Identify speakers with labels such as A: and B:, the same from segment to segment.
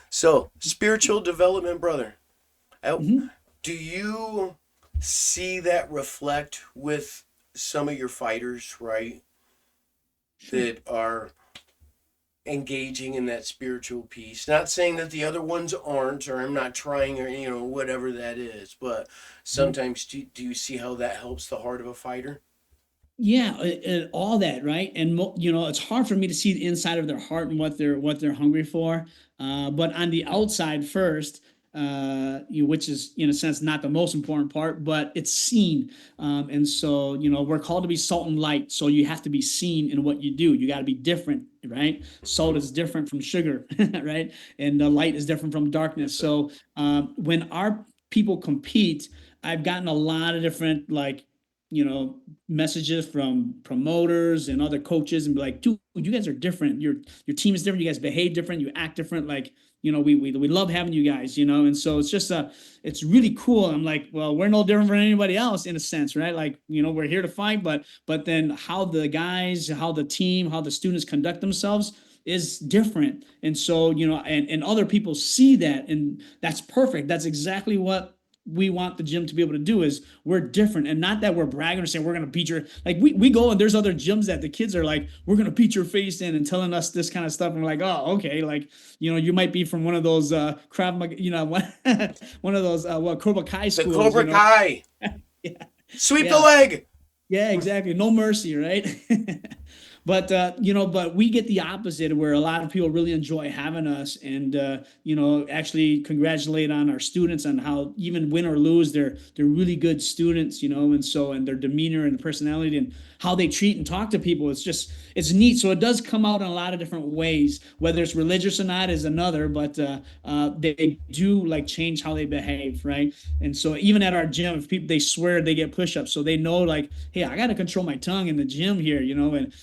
A: So, spiritual development, brother. uh,
B: Mhm.
A: Do you see that reflect with some of your fighters, right?
B: Sure.
A: That are engaging in that spiritual piece. Not saying that the other ones aren't, or I'm not trying, or whatever that is. But
B: Mhm.
A: sometimes, do you see how that helps the heart of a fighter?
B: Yeah, and all that, right? And it's hard for me to see the inside of their heart and what they're hungry for. But on the outside first, which is in a sense not the most important part, but it's seen. And so we're called to be salt and light. So you have to be seen in what you do. You got to be different, right? Salt
A: Hmm.
B: is different from sugar, right? And the light is different from
A: Yes,
B: darkness.
A: sir.
B: So when our people compete, I've gotten a lot of different messages from promoters and other coaches and be like, dude, you guys are different. Your team is different. You guys behave different. You act different. Like, we love having you guys, and so it's really cool. I'm like, well, we're no different from anybody else in a sense, right? Like, we're here to fight, but then how the guys, how the team, how the students conduct themselves is different. And so, and other people see that, and that's perfect. That's exactly what we want the gym to be able to do is we're different, and not that we're bragging or saying we're going to beat your, like, we go and there's other gyms that the kids are like, we're going to beat your face in and telling us this kind of stuff, and we're like, oh, okay, like, you might be from one of those Krav Maga, one of those Cobra Kai
A: The
B: schools,
A: Cobra Kai.
B: yeah,
A: Sweep the
B: yeah,
A: leg.
B: yeah, exactly. No mercy, right? But we get the opposite where a lot of people really enjoy having us, and actually congratulate on our students on how, even win or lose, they're really good students, and their demeanor and personality and how they treat and talk to people. It's neat. So it does come out in a lot of different ways. Whether it's religious or not is another, but they do like change how they behave, right? And so even at our gym, if people they swear, they get push-ups, so they know like, hey, I got to control my tongue in the gym here, and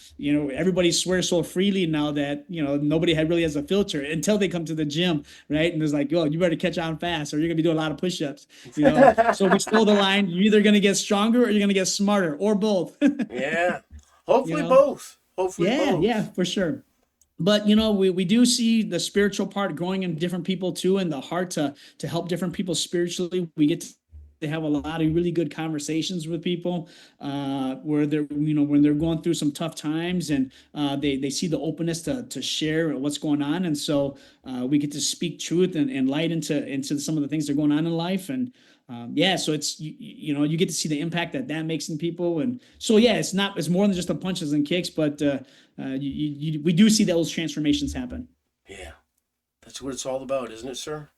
B: everybody swears so freely now that nobody really has a filter until they come to the gym, right? And it's like, oh, you better catch on fast, or you're gonna be doing a lot of push-ups, So we stole the line: you're either gonna get stronger or you're gonna get smarter, or both.
A: Yeah.
B: you
A: Hopefully
B: know,
A: both. Hopefully
B: yeah, yeah,
A: both.
B: for sure. But we do see the spiritual part growing in different people too, and the heart to help different people spiritually. We get to have a lot of really good conversations with people, where they're when they're going through some tough times, and they see the openness to share what's going on. And so we get to speak truth and light into some of the things that are going on in life. And yeah, so you get to see the impact that makes in people. And so yeah, it's more than just the punches and kicks, but we do see those transformations happen.
A: Yeah. That's what it's all about, isn't it, sir?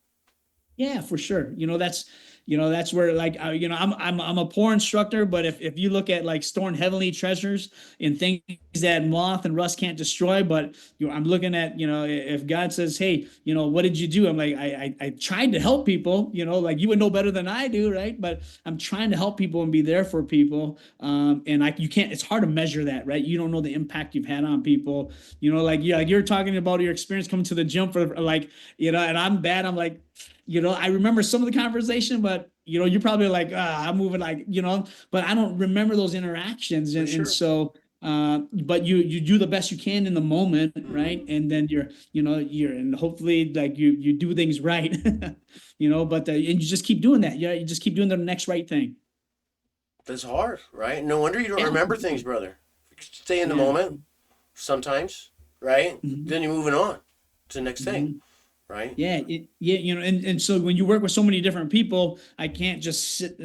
B: Yeah, for sure. That's where, like, I'm a poor instructor, but if you look at like storing heavenly treasures in things that moth and rust can't destroy, but I'm looking at, if God says, hey, what did you do? I'm like, I tried to help people, like you would know better than I do, right? But I'm trying to help people and be there for people. And you can't. It's hard to measure that, right? You don't know the impact you've had on people. Like, yeah, like you're talking about your experience coming to the gym for like, and I'm bad. I'm like, I remember some of the conversation, but you're probably like, I'm moving like, but I don't remember those interactions.
A: For
B: And
A: sure.
B: so, but you do the best you can in the moment,
A: Hmm.
B: right? And then and hopefully like you do things right, but and you just keep doing that. Yeah. You just keep doing the next right thing.
A: That's hard, right? No wonder you don't
B: Yeah.
A: remember things, brother. Stay in the
B: Yeah.
A: moment sometimes, right?
B: Mhm.
A: Then you're moving on to the next thing,
B: Mhm.
A: right?
B: Yeah, yeah, and so when you work with so many different people, I can't just sit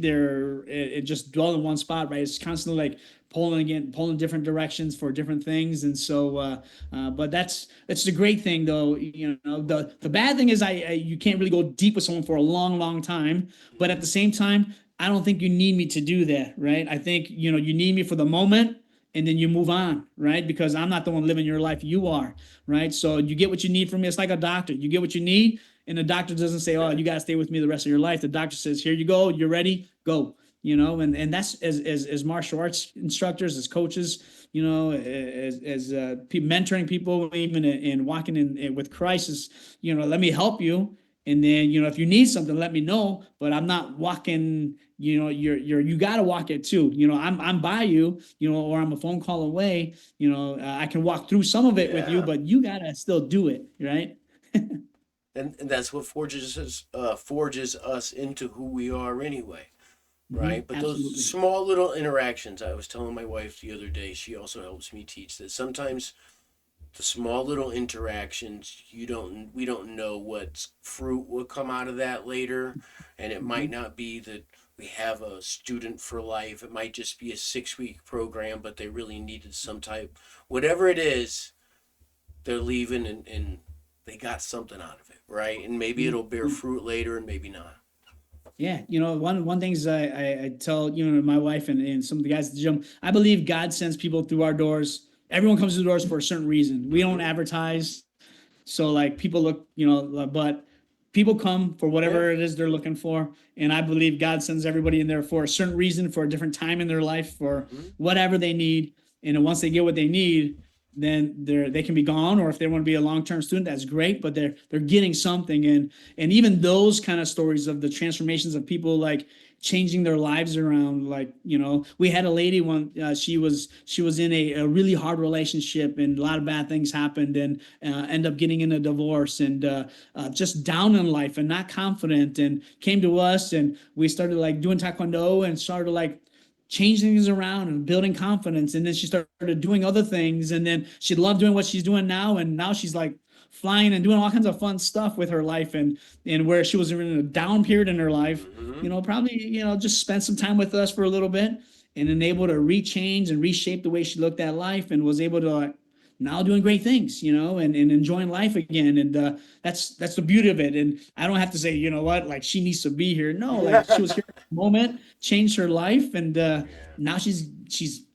B: there and just dwell in one spot, right? It's constantly like pulling different directions for different things. And so, but it's the great thing, though. The bad thing is you can't really go deep with someone for a long, long time. But at
A: Hmm.
B: the same time, I don't think you need me to do that, right? I think you need me for the moment, and then you move on, right? Because I'm not the one living your life; you are, right? So you get what you need from me. It's like a doctor. You get what you need, and the doctor doesn't say, "Oh,
A: Yeah.
B: you got to stay with me the rest of your life." The doctor says, "Here you go. You're ready. Go." And that's as martial arts instructors, as coaches, as mentoring people, even in walking in with Christ, is let me help you. And then if you need something, let me know. But I'm not walking. You got to walk it too. I'm by you. Or I'm a phone call away. I can walk through some of it with you,
A: Yeah.
B: but you gotta still do it, right?
A: And that's what forges us into who we are anyway, right? But those
B: Absolutely.
A: small little interactions, I was telling my wife the other day, she also helps me teach that sometimes the small little interactions, we don't know what fruit will come out of that later, and it might
B: Mhm.
A: not be that we have a student for life. It might just be a 6 week program, but they really needed some type, whatever it is, they're leaving, and they got something out of it, right? And maybe
B: Yeah.
A: it'll bear
B: Yeah.
A: fruit later, and maybe not.
B: Yeah, one things I tell my wife and some of the guys at the gym. I believe God sends people through our doors. Everyone comes through the doors for a certain reason. We don't
A: Mm-hmm.
B: advertise, so like people look, but people come for
A: Yeah.
B: whatever it is they're looking for. And I believe God sends everybody in there for a certain reason, for a different time in their life, for
A: Mm-hmm.
B: whatever they need. And then once they get what they need, then they can be gone. Or if they want to be a long term student, that's great. But they're getting something. And even those kind of stories of the transformations of people like changing their lives around, like we had a lady one, she was in a really hard relationship, and a lot of bad things happened, and end up getting in a divorce, and just down in life and not confident, and came to us, and we started like doing taekwondo and started like changing things around and building confidence. And then she started doing other things, and then she loved doing what she's doing now, and now she's like flying and doing all kinds of fun stuff with her life. And where she was in a down period in her life,
A: Mm-hmm.
B: probably just spent some time with us for a little bit, and then able to rechange and reshape the way she looked at life, and was able to like now doing great things, and enjoying life again. And that's the beauty of it. And I don't have to say, what, like she needs to be here. No, like she was here at the moment, changed her life, and
A: Yeah.
B: now she's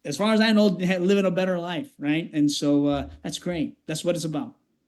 B: as far as I know living a better life, right? And so that's great. That's what it's about.